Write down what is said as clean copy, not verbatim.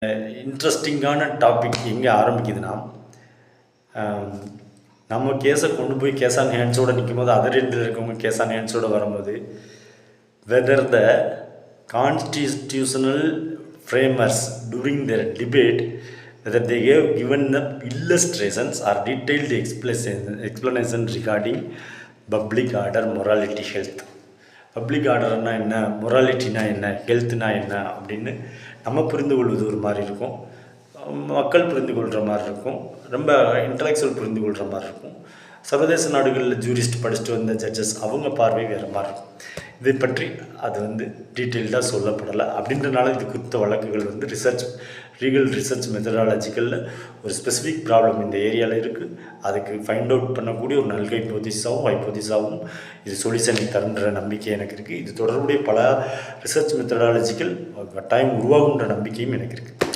இன்ட்ரெஸ்டிங்கான டாபிக் எங்கே ஆரம்பிக்குதுன்னா, நம்ம கேஸை கொண்டு போய் கேஸ் ஆன் ஹேண்ட்ஸோடு நிற்கும்போது அதர் எண்டில் இருக்கவங்க கேஸ் ஆன் ஹேண்ட்ஸோடு வரும்போது whether the constitutional framers during their debate whether they have given the illustrations or detailed explanation regarding public order, morality, health. Public ஆர்டர்னா என்ன, மொராலிட்டினா என்ன, ஹெல்த்னா என்ன அப்படின்னு நம்ம புரிந்து கொள்வது ஒரு மாதிரி இருக்கும், மக்கள் புரிந்து கொள்கிற மாதிரி இருக்கும், ரொம்ப இன்டலெக்சுவல் புரிந்து கொள்கிற மாதிரி இருக்கும். சர்வதேச நாடுகளில் ஜூரிஸ்ட் படிச்சுட்டு வந்த ஜட்ஜஸ் அவங்க பார்வை வேறு மாதிரி இருக்கும். இதை பற்றி அது டீட்டெயில்டாக சொல்லப்படலை. அப்படின்றனால இது குறித்த வழக்குகள் லீகல் ரிசர்ச் மெத்தடாலஜிக்கலில் ஒரு ஸ்பெசிஃபிக் ப்ராப்ளம் இந்த ஏரியாவில் இருக்குது. அதுக்கு ஃபைண்ட் அவுட் பண்ணக்கூடிய ஒரு நல் ஹைப்போதிஸாகவும் இது சொல்யூஷனை தருன்ற நம்பிக்கை எனக்கு இருக்குது. இது தொடர்புடைய பல ரிசர்ச் மெத்தடாலஜிக்கல் கட்டாயம் உருவாகுன்ற நம்பிக்கையும் எனக்கு இருக்குது.